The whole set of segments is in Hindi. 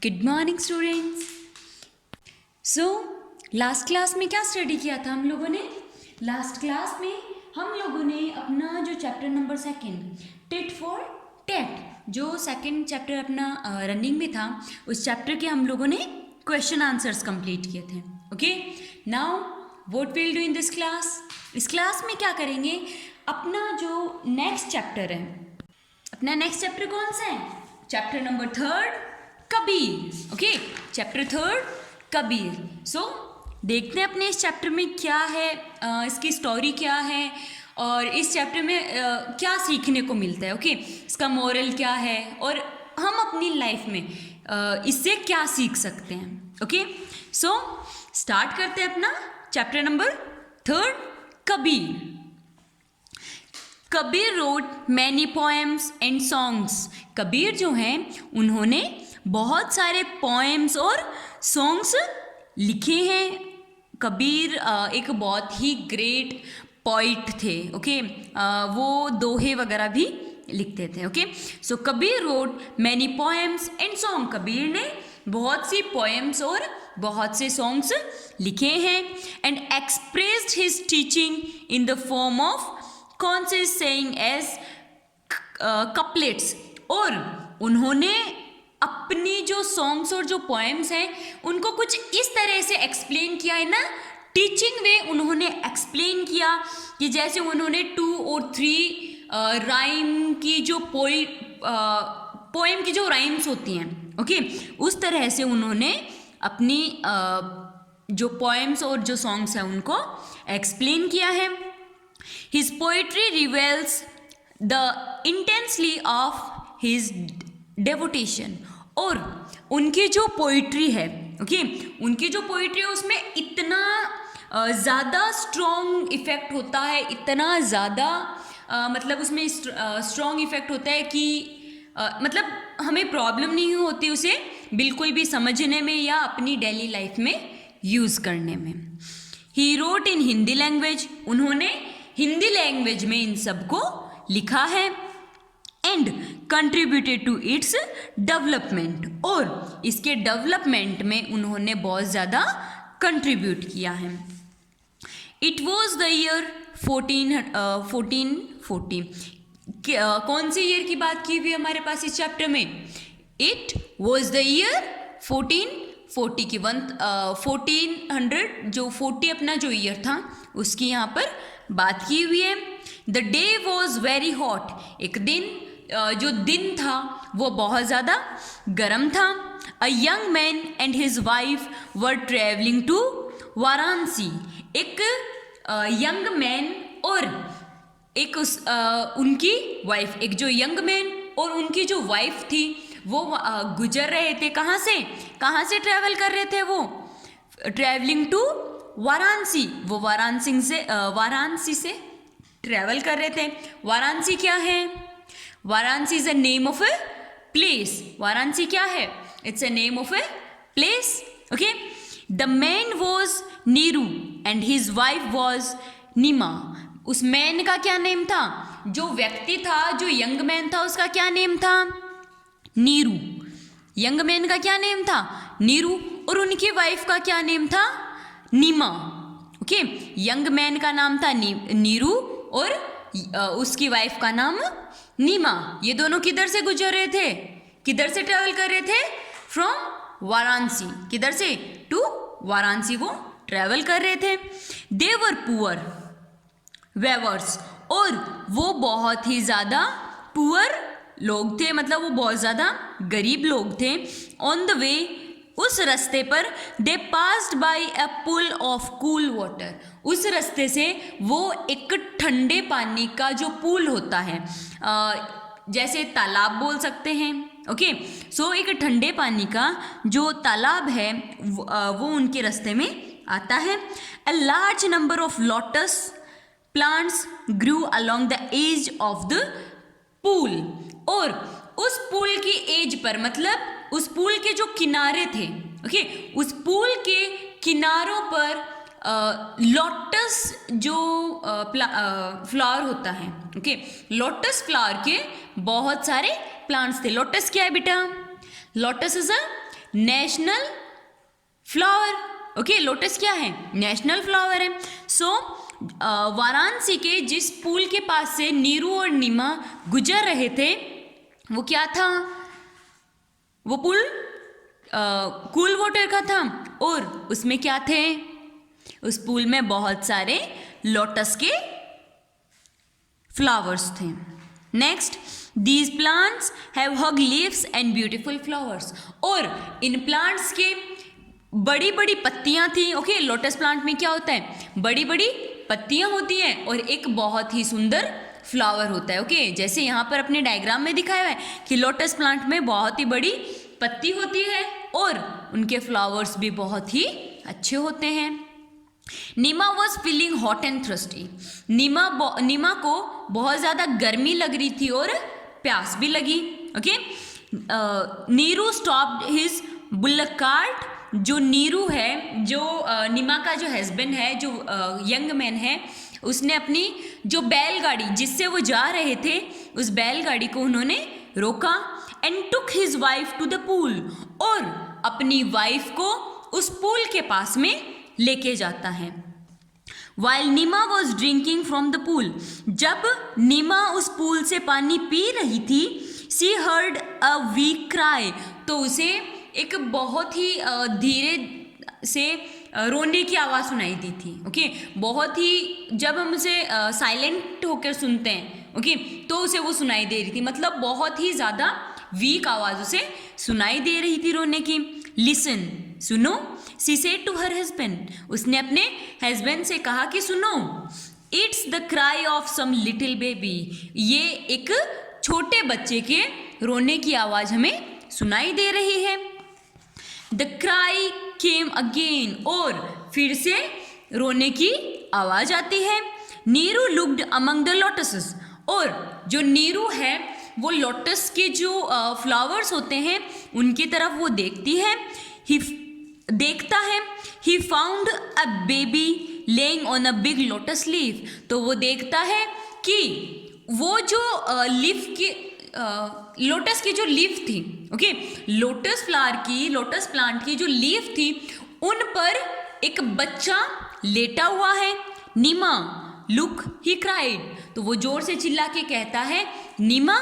Good morning students. So last class में क्या स्टडी किया था हम लोगों ने? लास्ट क्लास में हम लोगों ने अपना जो chapter number second tit for tat, जो सेकंड चैप्टर अपना रनिंग में था, उस चैप्टर के हम लोगों ने क्वेश्चन आंसर्स कंप्लीट किए थे। Okay, now what will do in this class? इस क्लास में क्या करेंगे? अपना जो नेक्स्ट चैप्टर है, अपना नेक्स्ट चैप्टर कौन सा है? Chapter number third Kabir. Okay, chapter third Kabir. So देखते हैं अपने इस चैप्टर में क्या है, इसकी स्टोरी क्या है और इस चैप्टर में क्या सीखने को मिलता है। ओके, इसका मोरल क्या है और हम अपनी लाइफ में इससे क्या सीख सकते हैं। ओके, सो स्टार्ट करते हैं अपना chapter number third Kabir. Kabir road many poems and songs. Kabir जो हैं उन्होंने बहुत सारे पोएम्स और सॉन्ग्स लिखे हैं। कबीर एक बहुत ही ग्रेट पोइट थे। ओके, वो दोहे वगैरह भी लिखते थे। Okay, so Kabir road many poems and song. Kabir ने बहुत सी पोएम्स और बहुत से सॉन्ग्स लिखे हैं and expressed his teaching in the form of conscious saying as couplets. और उन्होंने अपनी जो सॉन्ग्स और जो पोएम्स हैं उनको कुछ इस तरह से एक्सप्लेन किया है ना, टीचिंग वे उन्होंने एक्सप्लेन किया कि जैसे उन्होंने 2 और 3 राइम की जो पोएम की जो राइम्स होती हैं, ओके, उस तरह से उन्होंने अपनी जो पोएम्स और जो सॉन्ग्स हैं उनको एक्सप्लेन किया है। His poetry reveals the intensity of his devotion। और उनकी जो पोइट्री है, ओके, उनकी जो पोइट्री है उसमें इतना ज़्यादा स्ट्रॉन्ग इफेक्ट होता है, इतना ज़्यादा मतलब उसमें स्ट्रॉन्ग इफेक्ट होता है कि मतलब हमें प्रॉब्लम नहीं होती उसे बिल्कुल भी समझने में या अपनी डेली लाइफ में यूज़ करने में। He wrote in Hindi language. उन्होंने हिंदी लैंग्वेज में इन सब को लिखा है and contributed to its development. और इसके डेवलपमेंट में उन्होंने बहुत ज़्यादा कंट्रीब्यूट किया है। It was the year 1440। कौन से ईयर की बात की हुई हमारे पास इस चैप्टर में? इट वॉज द ईयर 1440 की 1400 जो 40 अपना जो ईयर था उसकी यहाँ पर बात की हुई है। The day was very hot. एक दिन जो दिन था वो बहुत ज़्यादा गर्म था। A young man and his wife were travelling to Varanasi. एक यंग मैन और एक उनकी वाइफ, एक जो यंग मैन और उनकी जो वाइफ थी वो गुजर रहे थे। कहाँ से ट्रैवल कर रहे थे? वो ट्रैवलिंग टू वाराणसी। वो वाराणसी से ट्रैवल कर रहे थे। वाराणसी क्या है? Varanasi is a name of a place. Varanasi क्या है? It's a name of a place. Okay, the man was Neeru and his wife was Neema. उस मैन का क्या नेम था? जो व्यक्ति था, जो यंग मैन था, उसका क्या नेम था? नीरू। यंग मैन का क्या नेम था? नीरू। और उनकी वाइफ का क्या नेम था? नीमा। ओके, यंग मैन का नाम था नीरू और उसकी वाइफ का नाम नीमा। ये दोनों किधर से गुजर रहे थे? किधर से ट्रेवल कर रहे थे? फ्रॉम वाराणसी। किधर से? टू वाराणसी वो ट्रेवल कर रहे थे। दे वर पुअर वेवर्स। और वो बहुत ही ज़्यादा पुअर लोग थे, मतलब वो बहुत ज़्यादा गरीब लोग थे। ऑन द वे, उस रास्ते पर they passed by a pool of cool water. उस रास्ते से वो एक ठंडे पानी का जो पुल होता है, जैसे तालाब बोल सकते हैं। ओके, सो एक ठंडे पानी का जो तालाब है वो उनके रास्ते में आता है। A large number of lotus plants grew along the edge of the pool. और उस पुल की एज पर, मतलब उस पुल के जो किनारे थे, ओके, उस पुल के किनारों पर लोटस जो फ्लावर होता है, ओके, लोटस फ्लावर के बहुत सारे प्लांट्स थे। लोटस क्या है बेटा? Lotus is a national flower. Okay, lotus क्या है? नेशनल फ्लावर है। सो वाराणसी के जिस पुल के पास से नीरू और नीमा गुजर रहे थे वो क्या था? वो पुल कूल वाटर का था और उसमें क्या थे? उस पुल में बहुत सारे लोटस के फ्लावर्स थे। Next, these plants have hug leaves and beautiful flowers. और इन प्लांट्स के बड़ी बड़ी पत्तियां थी। ओके, लोटस प्लांट में क्या होता है? बड़ी बड़ी पत्तियां होती हैं और एक बहुत ही सुंदर फ्लावर होता है। ओके, जैसे यहाँ पर अपने डायग्राम में दिखाया हुआ है कि लोटस प्लांट में बहुत ही बड़ी पत्ती होती है और उनके फ्लावर्स भी बहुत ही अच्छे होते हैं। Neema was feeling hot and thirsty. Neema को बहुत ज़्यादा गर्मी लग रही थी और प्यास भी लगी। Okay, Neeru stopped his bullock cart. जो नीरू है, जो नीमा का जो हस्बैंड है, जो यंग मैन है, उसने अपनी जो बैलगाड़ी जिससे वो जा रहे थे उस बैलगाड़ी को उन्होंने रोका। And took his wife to the pool. और अपनी वाइफ को उस पूल के पास में लेके जाता है। While Neema was drinking from the pool. जब नीमा उस पूल से पानी पी रही थी, she heard a weak cry. तो उसे एक बहुत ही धीरे से रोने की आवाज़ सुनाई दी थी। ओके, बहुत ही, जब हम उसे साइलेंट होकर सुनते हैं, ओके, तो उसे वो सुनाई दे रही थी, मतलब बहुत ही ज़्यादा वीक आवाज़ उसे सुनाई दे रही थी रोने की। लिसन, सुनो, she said to her husband. उसने अपने हस्बैंड से कहा कि सुनो, it's the cry of some little baby. ये एक छोटे बच्चे के रोने की आवाज़ हमें सुनाई दे रही है। The cry came again. और फिर से रोने की आवाज़ आती है। Neeru looked among the lotuses. और जो नीरू है वो लोटस के जो फ्लावर्स होते हैं उनकी तरफ वो देखती है, देखता है। He found a baby laying on a big lotus leaf. तो वो देखता है कि वो जो लीफ की लोटस की जो लीफ थी, ओके, लोटस प्लांट की जो लीफ थी उन पर एक बच्चा लेटा हुआ है। नीमा लुक, ही क्राइड। तो वो जोर से चिल्ला के कहता है, नीमा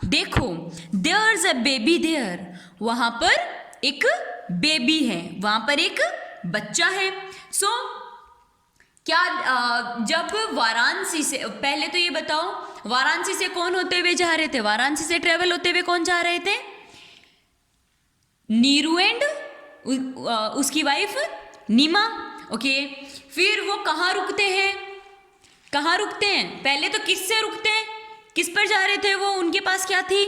देखो, there is a baby there. वहां पर एक बेबी है, वहां पर एक बच्चा है। सो क्या जब वाराणसी से, पहले तो ये बताओ, वाराणसी से कौन होते हुए जा रहे थे? वाराणसी से ट्रेवल होते हुए कौन जा रहे थे? नीरू एंड उसकी वाइफ नीमा। ओके, फिर वो कहाँ रुकते हैं? कहाँ रुकते हैं? पहले तो किससे रुकते हैं? किस पर जा रहे थे वो? उनके पास क्या थी?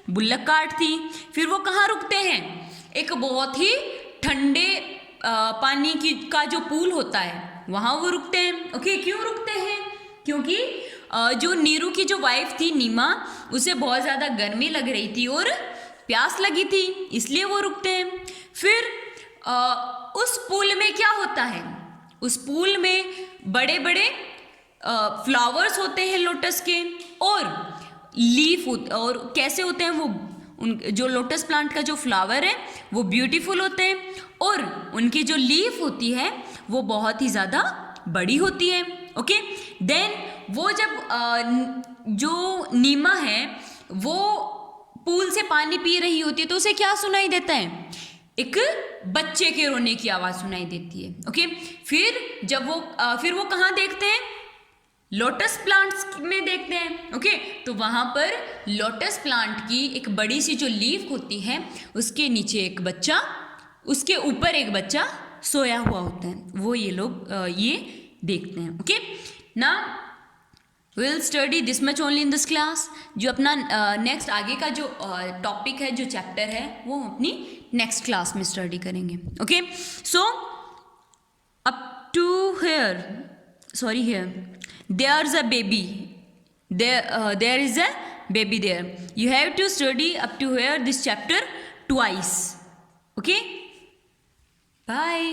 बुल्लक कार्ट थी। फिर वो कहाँ रुकते हैं? एक बहुत ही ठंडे पानी का जो पूल होता है वहाँ वो रुकते हैं। ओके, क्यों रुकते हैं? क्योंकि जो नीरू की जो वाइफ थी नीमा, उसे बहुत ज़्यादा गर्मी लग रही थी और प्यास लगी थी, इसलिए वो रुकते हैं। फिर उस पूल में क्या होता है? उस पूल में बड़े बड़े फ्लावर्स होते हैं लोटस के, और लीफ और कैसे होते हैं वो? जो लोटस प्लांट का जो फ्लावर है वो ब्यूटीफुल होते हैं और उनकी जो लीफ होती है वो बहुत ही ज़्यादा बड़ी होती है। ओके, देन वो जब जो नीमा है वो पूल से पानी पी रही होती है तो उसे क्या सुनाई देता है? एक बच्चे के रोने की आवाज़ सुनाई देती है। ओके, फिर वो कहाँ देखते हैं? लोटस प्लांट्स में देखते हैं। ओके, तो वहाँ पर लोटस प्लांट की एक बड़ी सी जो लीफ होती है उसके नीचे एक बच्चा, उसके ऊपर एक बच्चा सोया हुआ होता है, वो ये लोग ये देखते हैं। ओके, ना will study this much only in this class. जो अपना नेक्स्ट आगे का जो टॉपिक है, जो चैप्टर है, वो हम अपनी नेक्स्ट क्लास में स्टडी करेंगे। Okay, so up to here, sorry here, there's a baby, there is a baby there. You have to study up to here this chapter twice. Okay, bye.